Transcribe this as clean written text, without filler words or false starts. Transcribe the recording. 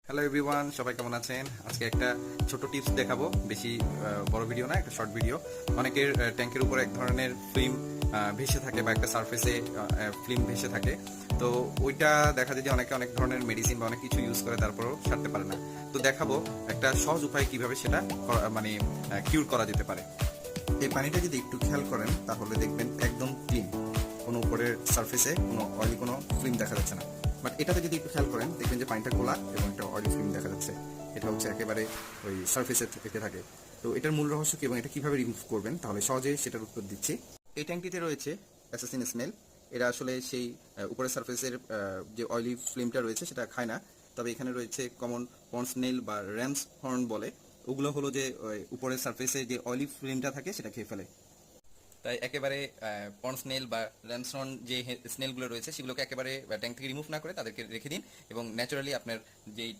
Hello everyone, সবাই কেমন আছেন? আজকে একটা ছোট টিপস দেখাবো, বেশি বড় ভিডিও না, একটা শর্ট ভিডিও। অনেকের ট্যাঙ্কের উপর এক ধরনের ফিল্ম ভেসে থাকে বা একটা সারফেসে ফিল্ম ভেসে থাকে। তো ওইটা দেখা যায় যে অনেকে অনেক ধরনের মেডিসিন বা অনেক কিছু ইউজ করে, তারপরেও সারতে পারে না। তো দেখাবো একটা সহজ উপায় কিভাবে সেটা মানে কিউর করা যেতে পারে। এই পানিটা যদি একটু খেয়াল করেন তাহলে দেখবেন একদম ক্লিন, কোনো উপরের সারফেসে কোনো অয়েলি কোনো ফিল্ম দেখা যাচ্ছে না। বাট এটাতে যদি একটু খেয়াল করেন দেখবেন যে পানিটা গোলা এবং একটা অয়েলি ফিল্ম দেখা যাচ্ছে। এটা হচ্ছে একেবারে ওই সারফেসে থেকে থাকে। তো এটার মূল রহস্য কি এবং এটা কিভাবে রিমুভ করবেন, তাহলে সহজেই সেটার উত্তর দিচ্ছি। এই ট্যাঙ্কটিতে রয়েছে অ্যাসাসিন স্মেল। এরা আসলে সেই উপরের সারফেসের যে অয়েলি ফিল্মটা রয়েছে সেটা খায় না। তবে এখানে রয়েছে কমন পন্ড স্নেল বা র্যামস হর্ন বলে, ওগুলো হলো যে উপরের সারফেসে যে অয়েলি ফিল্মটা থাকে সেটা খেয়ে ফেলে। তাই একেবারে পন্ড স্নেল বা র্যামসন যে স্নেলগুলো রয়েছে সেগুলোকে একেবারে ট্যাঙ্ক থেকে রিমুভ না করে তাদেরকে রেখে দিন এবং ন্যাচারালি আপনার যেই